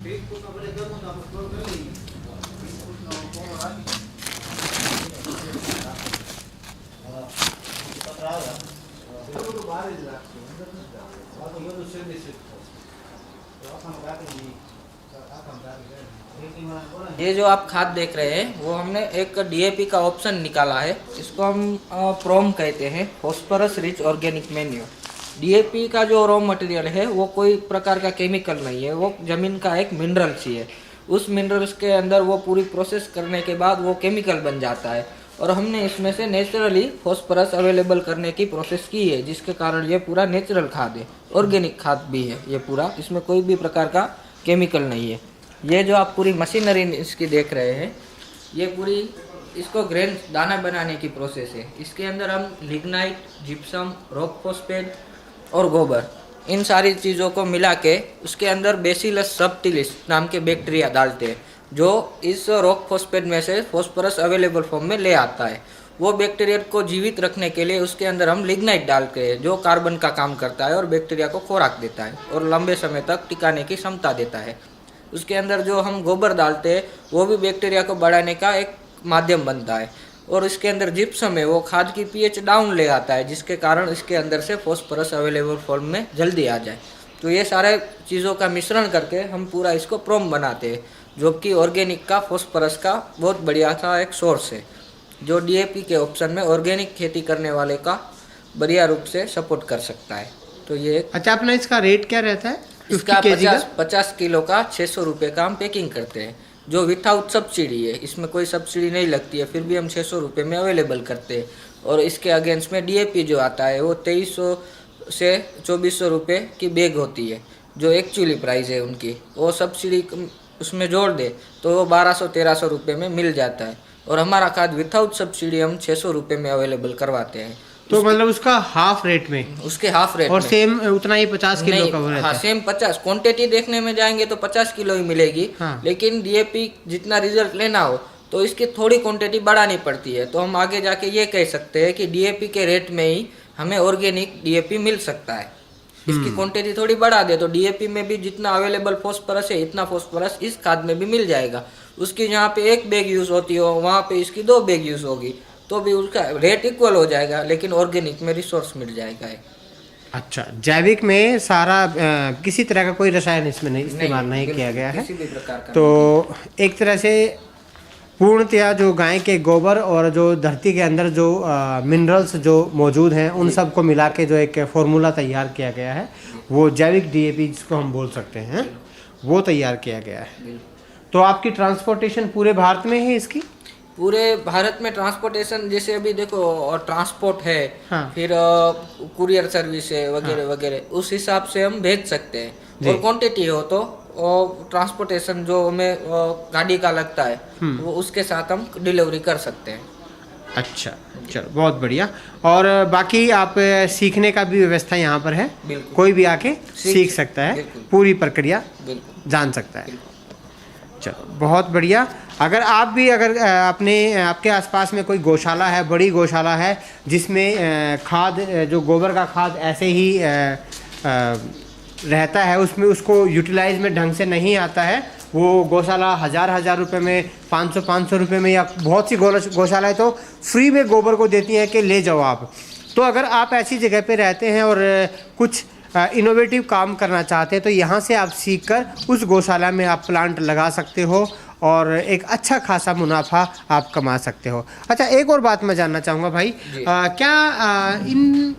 ये जो आप खाद देख रहे हैं वो हमने एक डीएपी का ऑप्शन निकाला है। इसको हम प्रोम कहते हैं, phosphorus rich organic manure. DAP का जो रॉ मटेरियल है वो कोई प्रकार का केमिकल नहीं है, वो जमीन का एक मिनरल्स ही है। उस मिनरल्स के अंदर वो पूरी प्रोसेस करने के बाद वो केमिकल बन जाता है और हमने इसमें से नेचुरली फॉस्फोरस अवेलेबल करने की प्रोसेस की है, जिसके कारण ये पूरा नेचुरल खाद है, ऑर्गेनिक खाद भी है ये पूरा। इसमें कोई भी प्रकार का केमिकल नहीं है। ये जो आप पूरी मशीनरी इसकी देख रहे हैं, ये पूरी इसको ग्रेन दाना बनाने की प्रोसेस है। इसके अंदर हम लिग्नाइट, जिप्सम, रॉक फॉस्फेट और गोबर, इन सारी चीज़ों को मिला के उसके अंदर बेसिलस सबटिलिस नाम के बैक्टीरिया डालते हैं, जो इस रॉक फॉस्फेट में से फॉस्फोरस अवेलेबल फॉर्म में ले आता है। वो बैक्टीरिया को जीवित रखने के लिए उसके अंदर हम लिग्नाइट डालते हैं, जो कार्बन का काम करता है और बैक्टीरिया को खुराक देता है और लंबे समय तक टिकाने की क्षमता देता है। उसके अंदर जो हम गोबर डालते हैं वो भी बैक्टीरिया को बढ़ाने का एक माध्यम बनता है। और इसके अंदर जिप्सम है, वो खाद की पीएच डाउन ले आता है, जिसके कारण इसके अंदर से फॉस्फोरस अवेलेबल फॉर्म में जल्दी आ जाए। तो ये सारे चीज़ों का मिश्रण करके हम पूरा इसको प्रोम बनाते हैं, जो कि ऑर्गेनिक का फॉस्फोरस का बहुत बढ़िया सा एक सोर्स है, जो डीएपी के ऑप्शन में ऑर्गेनिक खेती करने वाले का बढ़िया रूप से सपोर्ट कर सकता है। तो ये अच्छा, अपना इसका रेट क्या रहता है? इसका 50 किलो का 600 रुपये का हम पैकिंग करते हैं, जो विथआउट सब्सिडी है। इसमें कोई सब्सिडी नहीं लगती है, फिर भी हम 600 रुपये में अवेलेबल करते हैं। और इसके अगेंस्ट में डीएपी जो आता है वो 2300 से 2400 रुपये की बैग होती है, जो एक्चुअली प्राइस है उनकी। वो सब्सिडी उसमें जोड़ दे तो वो 1200-1300 रुपये में मिल जाता है। और हमारा खाद विथआउट सब्सिडी हम 600 रुपये में अवेलेबल करवाते हैं। तो मतलब उसका हाफ रेट में, उसके हाफ रेट और में सेम उतना ही 50 किलो का रहता है? हाँ, सेम 50। क्वांटिटी देखने में जाएंगे तो 50 किलो ही मिलेगी। हाँ। लेकिन डीएपी जितना रिजल्ट लेना हो तो इसकी थोड़ी क्वांटिटी बढ़ानी पड़ती है। तो हम आगे जाके ये कह सकते हैं कि डीएपी के रेट में ही हमें ऑर्गेनिक डीएपी मिल सकता है। इसकी क्वांटिटी थोड़ी बढ़ा दे तो डीएपी में भी जितना अवेलेबल फॉस्फोरस है, इतना फॉस्फोरस इस खाद में भी मिल जाएगा। उसकी जहाँ पे 1 बैग यूज होती हो वहाँ पे इसकी 2 बैग यूज होगी, तो भी उसका रेट इक्वल हो जाएगा, लेकिन ऑर्गेनिक में रिसोर्स मिल जाएगा। अच्छा, जैविक में सारा किसी तरह का कोई रसायन इसमें नहीं इस्तेमाल नहीं किया गया है, किसी भी प्रकार का। तो एक तरह से पूर्णतया जो गाय के गोबर और जो धरती के अंदर जो मिनरल्स जो मौजूद हैं उन सब को मिला के जो एक फॉर्मूला तैयार किया गया है, वो जैविक डीएपी जिसको हम बोल सकते हैं, वो तैयार किया गया है। तो आपकी ट्रांसपोर्टेशन पूरे भारत में है इसकी? पूरे भारत में ट्रांसपोर्टेशन, जैसे अभी देखो ट्रांसपोर्ट है, हाँ। फिर कुरियर सर्विस है वगैरह वगैरह, उस हिसाब से हम भेज सकते हैं। और क्वांटिटी हो तो ट्रांसपोर्टेशन जो हमें गाड़ी का लगता है वो उसके साथ हम डिलीवरी कर सकते हैं। अच्छा, चलो बहुत बढ़िया। और बाकी आप सीखने का भी व्यवस्था यहाँ पर है, कोई भी आके सीख सकता है, पूरी प्रक्रिया जान सकता है। चलो बहुत बढ़िया। अगर आप भी आपके आसपास में कोई गौशाला है, बड़ी गौशाला है, जिसमें खाद जो गोबर का खाद ऐसे ही रहता है, उसमें उसको यूटिलाइज में ढंग से नहीं आता है, वो गौशाला हज़ार रुपए में, 500 रुपए में, या बहुत सी गौशालाएँ तो फ्री में गोबर को देती हैं कि ले जाओ आप। तो अगर आप ऐसी जगह पे रहते हैं और कुछ इनोवेटिव काम करना चाहते हैं तो यहाँ से आप सीखकर उस गौशाला में आप प्लांट लगा सकते हो और एक अच्छा खासा मुनाफा आप कमा सकते हो। अच्छा, एक और बात मैं जानना चाहूँगा भाई, इन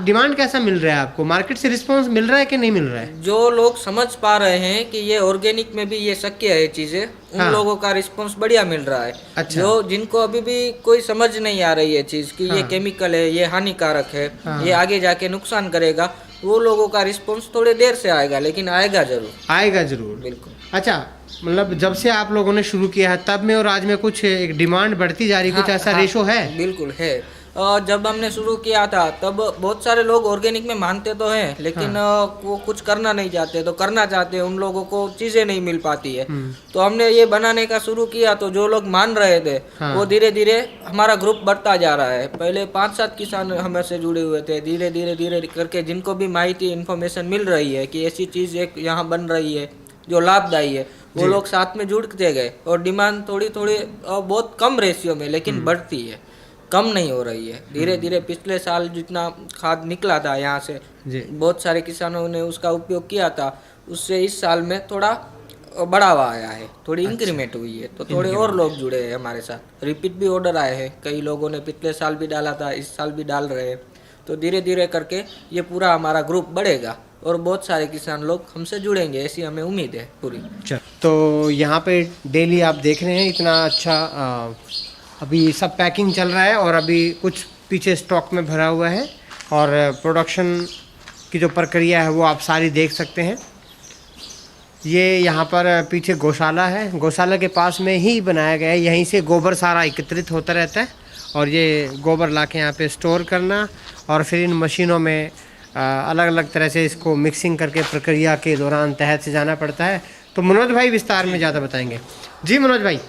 डिमांड कैसा मिल रहा है आपको? मार्केट से रिस्पांस मिल रहा है कि नहीं मिल रहा है? जो लोग समझ पा रहे हैं कि ये ऑर्गेनिक में भी ये शक्य है चीजें, उन लोगों का रिस्पांस बढ़िया मिल रहा है। अच्छा। जो जिनको अभी भी कोई समझ नहीं आ रही है चीज कि ये केमिकल है, ये हानिकारक है, ये आगे जाके नुकसान करेगा, वो लोगों का रिस्पांस थोड़े देर से आएगा, लेकिन आएगा जरूर। बिल्कुल। अच्छा, मतलब जब से आप लोगों ने शुरू किया है तब में और आज में कुछ एक डिमांड बढ़ती जा रही, कुछ ऐसा रेशो है? बिल्कुल है। जब हमने शुरू किया था तब बहुत सारे लोग ऑर्गेनिक में मानते तो हैं, लेकिन वो कुछ करना नहीं चाहते, तो करना चाहते हैं उन लोगों को चीजें नहीं मिल पाती है। तो हमने ये बनाने का शुरू किया, तो जो लोग मान रहे थे वो धीरे धीरे हमारा ग्रुप बढ़ता जा रहा है। पहले 5-7 किसान हमसे जुड़े हुए थे, धीरे धीरे करके जिनको भी माहिती इन्फॉर्मेशन मिल रही है कि ऐसी चीज एक यहाँ बन रही है, जो लाभदायी है वो जी। लोग साथ में जुड़ते गए और डिमांड थोड़ी थोड़ी बहुत कम रेशियो में लेकिन बढ़ती है, कम नहीं हो रही है। धीरे धीरे पिछले साल जितना खाद निकला था यहाँ से जी। बहुत सारे किसानों ने उसका उपयोग किया था, उससे इस साल में थोड़ा बढ़ावा आया है, थोड़ी इंक्रीमेंट हुई है, तो थोड़े और लोग जुड़े हैं हमारे साथ। रिपीट भी ऑर्डर आए हैं, कई लोगों ने पिछले साल भी डाला था, इस साल भी डाल रहे हैं। तो धीरे धीरे करके ये पूरा हमारा ग्रुप बढ़ेगा और बहुत सारे किसान लोग हमसे जुड़ेंगे, ऐसी हमें उम्मीद है पूरी। अच्छा, तो यहाँ पे डेली आप देख रहे हैं इतना अच्छा अभी सब पैकिंग चल रहा है और अभी कुछ पीछे स्टॉक में भरा हुआ है और प्रोडक्शन की जो प्रक्रिया है वो आप सारी देख सकते हैं। ये यहाँ पर पीछे गौशाला है, गौशाला के पास में ही बनाया गया है, यहीं से गोबर सारा एकत्रित होता रहता है और ये गोबर लाके यहाँ पे स्टोर करना और फिर इन मशीनों में अलग अलग तरह से इसको मिक्सिंग करके प्रक्रिया के दौरान तहत से जाना पड़ता है। तो मनोज भाई विस्तार में ज़्यादा बताएंगे। जी मनोज भाई,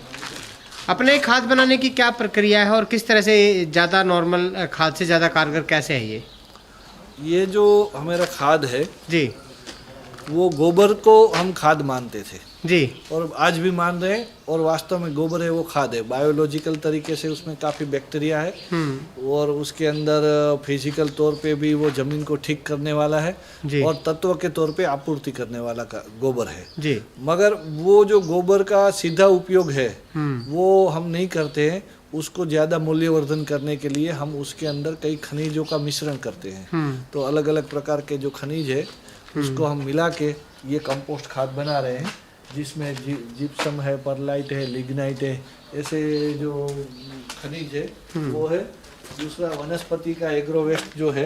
अपने खाद बनाने की क्या प्रक्रिया है और किस तरह से ज़्यादा नॉर्मल खाद से ज़्यादा कारगर कैसे है ये जो हमारा खाद है जी वो गोबर को हम खाद मानते थे जी और आज भी मान रहे हैं, और वास्तव में गोबर है वो खाद है। बायोलॉजिकल तरीके से उसमें काफ़ी बैक्टीरिया है और उसके अंदर फिजिकल तौर पे भी वो ज़मीन को ठीक करने वाला है जी। और तत्व के तौर पे आपूर्ति करने वाला का गोबर है जी। मगर वो जो गोबर का सीधा उपयोग है वो हम नहीं करते हैं। उसको ज़्यादा मूल्यवर्धन करने के लिए हम उसके अंदर कई खनिजों का मिश्रण करते हैं। तो अलग अलग प्रकार के जो खनिज है उसको हम मिला के ये कंपोस्ट खाद बना रहे हैं, जिसमें जिप्सम है, परलाइट है, लिग्नाइट है, ऐसे जो खनिज है वो है। दूसरा वनस्पति का एग्रो वेस्ट जो है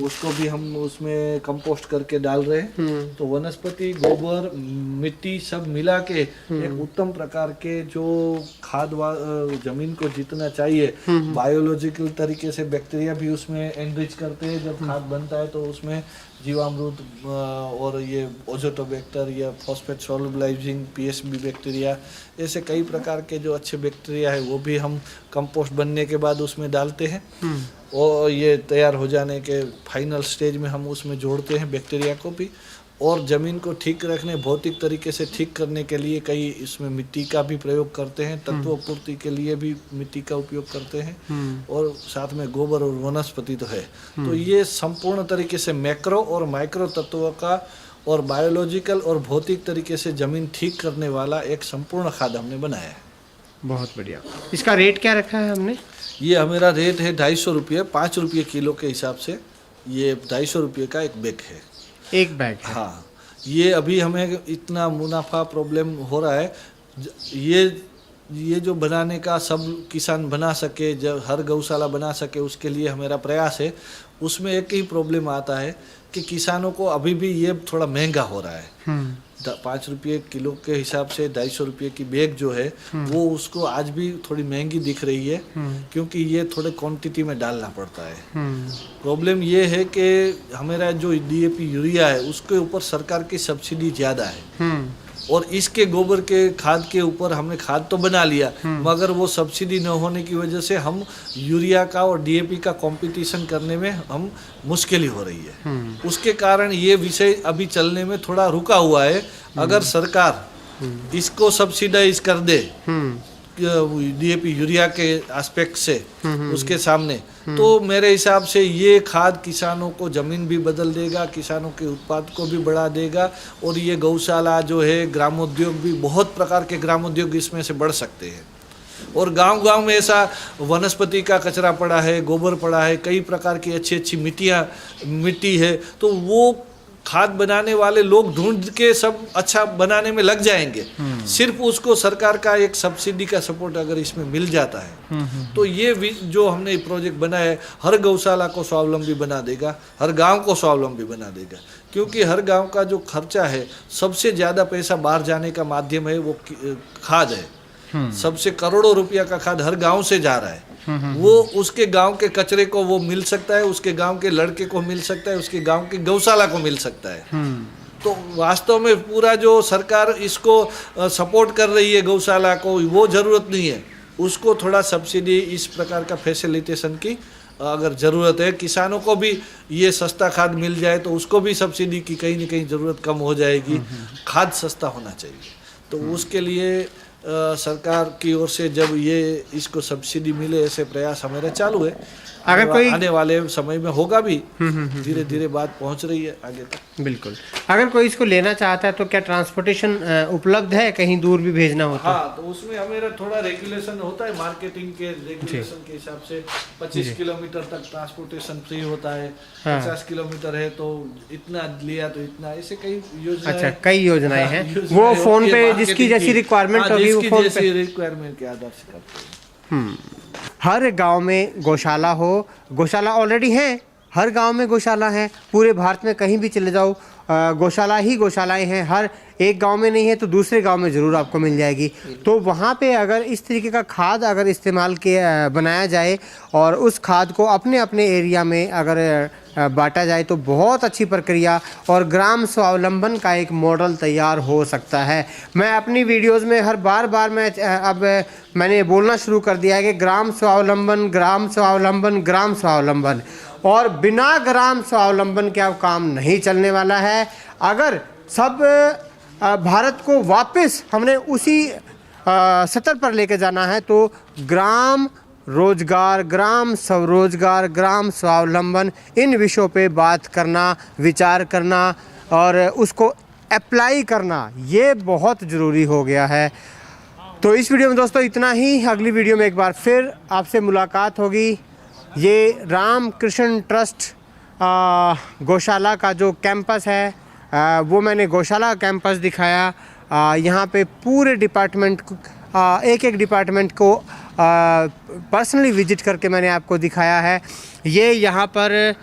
उसको भी हम उसमें कंपोस्ट करके डाल रहे हैं। तो वनस्पति, गोबर, मिट्टी सब मिला के एक उत्तम प्रकार के जो खाद जमीन को जितना चाहिए, बायोलॉजिकल तरीके से बैक्टीरिया भी उसमें एनरिच करते हैं। जब खाद बनता है तो उसमें जीवामृत और ये ओजोटोबैक्टर या फॉस्फेट सोलुबलाइजिंग पीएसबी बैक्टीरिया, ऐसे कई प्रकार के जो अच्छे बैक्टीरिया है वो भी हम कंपोस्ट बनने के बाद उसमें डालते हैं और ये तैयार हो जाने के फाइनल स्टेज में हम उसमें जोड़ते हैं बैक्टीरिया को भी। और ज़मीन को ठीक रखने, भौतिक तरीके से ठीक करने के लिए कई इसमें मिट्टी का भी प्रयोग करते हैं, तत्वपूर्ति के लिए भी मिट्टी का उपयोग करते हैं और साथ में गोबर और वनस्पति तो है। तो ये संपूर्ण तरीके से मैक्रो और माइक्रो तत्वों का और बायोलॉजिकल और भौतिक तरीके से ज़मीन ठीक करने वाला एक संपूर्ण खाद हमने बनाया है। बहुत बढ़िया। इसका रेट क्या रखा है हमने? ये हमारा रेट है 250 रुपये, 5 रुपये किलो के हिसाब से ये 250 रुपये का एक बैग है, एक बैग है। हाँ, ये अभी हमें इतना मुनाफा प्रॉब्लम हो रहा है, ये जो बनाने का सब किसान बना सके, जब हर गौशाला बना सके, उसके लिए हमारा प्रयास है। उसमें एक ही प्रॉब्लम आता है कि किसानों को अभी भी ये थोड़ा महंगा हो रहा है। 5 रुपये किलो के हिसाब से 250 रुपये की बैग जो है वो उसको आज भी थोड़ी महंगी दिख रही है, क्योंकि ये थोड़े क्वांटिटी में डालना पड़ता है। प्रॉब्लम ये है कि हमारा जो डीएपी यूरिया है उसके ऊपर सरकार की सब्सिडी ज़्यादा है और इसके गोबर के खाद के ऊपर हमने खाद तो बना लिया, मगर वो सब्सिडी न होने की वजह से हम यूरिया का और डीएपी का कंपटीशन करने में हम मुश्किल ही हो रही है। उसके कारण ये विषय अभी चलने में थोड़ा रुका हुआ है। अगर सरकार इसको सब्सिडाइज कर दे डीएपी यूरिया के एस्पेक्ट से उसके सामने, तो मेरे हिसाब से ये खाद किसानों को ज़मीन भी बदल देगा, किसानों के उत्पाद को भी बढ़ा देगा और ये गौशाला जो है, ग्रामोद्योग भी, बहुत प्रकार के ग्रामोद्योग इसमें से बढ़ सकते हैं। और गांव-गांव में ऐसा वनस्पति का कचरा पड़ा है, गोबर पड़ा है, कई प्रकार की अच्छी मिट्टी है, तो वो खाद बनाने वाले लोग ढूंढ के सब अच्छा बनाने में लग जाएंगे। सिर्फ उसको सरकार का एक सब्सिडी का सपोर्ट अगर इसमें मिल जाता है तो ये जो हमने प्रोजेक्ट बनाया है हर गौशाला को स्वावलंबी बना देगा, हर गांव को स्वावलंबी बना देगा। क्योंकि हर गांव का जो खर्चा है, सबसे ज़्यादा पैसा बाहर जाने का माध्यम है वो खाद है। सबसे करोड़ों रुपया का खाद हर गांव से जा रहा है। वो उसके गांव के कचरे को वो मिल सकता है, उसके गांव के लड़के को मिल सकता है, उसके गांव के गौशाला को मिल सकता है। तो वास्तव में पूरा जो सरकार इसको सपोर्ट कर रही है गौशाला को, वो ज़रूरत नहीं है। उसको थोड़ा सब्सिडी, इस प्रकार का फैसिलिटेशन की अगर ज़रूरत है, किसानों को भी ये सस्ता खाद मिल जाए तो उसको भी सब्सिडी की कहीं न कहीं ज़रूरत कम हो जाएगी। खाद सस्ता होना चाहिए, तो उसके लिए सरकार की ओर से जब ये इसको सब्सिडी मिले, ऐसे प्रयास हमारे चालू है। अगर कोई आने वाले समय में होगा भी, धीरे धीरे बात पहुंच रही है आगे तक। बिल्कुल, अगर कोई इसको लेना चाहता है तो क्या ट्रांसपोर्टेशन उपलब्ध है, कहीं दूर भी भेजना होता है? हाँ, तो उसमें हमारा थोड़ा रेगुलेशन होता है, मार्केटिंग के रेगुलेशन के हिसाब से 25 किलोमीटर तक ट्रांसपोर्टेशन फ्री होता है। 50 किलोमीटर है तो इतना लिया तो इतना, ऐसे कई योजना। अच्छा, कई योजनाएं हैं, वो फोन पे जिसकी जैसी रिक्वायरमेंट होगी वो फोन पे रिक्वायरमेंट के आधार से करते हैं। हर गांव में गौशाला हो, गौशाला ऑलरेडी है, हर गांव में गौशाला है, पूरे भारत में कहीं भी चले जाओ गौशाला ही गौशालाएं हैं। हर एक गांव में नहीं है तो दूसरे गांव में ज़रूर आपको मिल जाएगी। तो वहाँ पे अगर इस तरीके का खाद अगर इस्तेमाल किया बनाया जाए और उस खाद को अपने अपने एरिया में अगर बांटा जाए तो बहुत अच्छी प्रक्रिया और ग्राम स्वावलंबन का एक मॉडल तैयार हो सकता है। मैं अपनी वीडियोस में हर बार मैं अब मैंने बोलना शुरू कर दिया है कि ग्राम स्वावलंबन, ग्राम स्वावलंबन, ग्राम स्वावलंबन, और बिना ग्राम स्वावलंबन के अब काम नहीं चलने वाला है। अगर सब भारत को वापस हमने उसी सतर पर लेके जाना है तो ग्राम रोजगार, ग्राम स्वरोजगार, ग्राम स्वावलंबन, इन विषयों पे बात करना, विचार करना और उसको अप्लाई करना, ये बहुत ज़रूरी हो गया है। तो इस वीडियो में दोस्तों इतना ही। अगली वीडियो में एक बार फिर आपसे मुलाकात होगी। ये राम कृष्ण ट्रस्ट गौशाला का जो कैंपस है वो मैंने गौशाला कैंपस दिखाया। यहाँ पे पूरे डिपार्टमेंट एक एक डिपार्टमेंट को पर्सनली विजिट करके मैंने आपको दिखाया है। ये यहाँ पर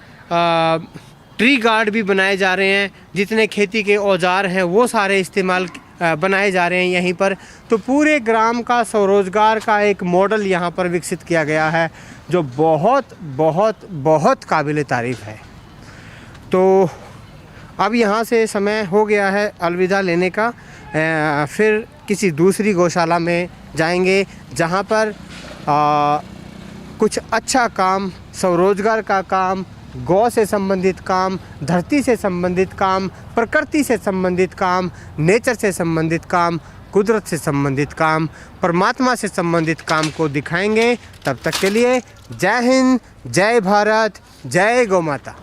ट्री गार्ड भी बनाए जा रहे हैं, जितने खेती के औजार हैं वो सारे इस्तेमाल बनाए जा रहे हैं यहीं पर। तो पूरे ग्राम का स्वरोजगार का एक मॉडल यहाँ पर विकसित किया गया है जो बहुत बहुत बहुत काबिल तारीफ़ है। तो अब यहाँ से समय हो गया है अलविदा लेने का। फिर किसी दूसरी गौशाला में जाएंगे जहाँ पर कुछ अच्छा काम, स्वरोजगार का काम, गौ से संबंधित काम, धरती से संबंधित काम, प्रकृति से संबंधित काम, नेचर से संबंधित काम, कुदरत से संबंधित काम, परमात्मा से संबंधित काम को दिखाएंगे। तब तक के लिए जय हिंद, जय भारत, जय गौ माता।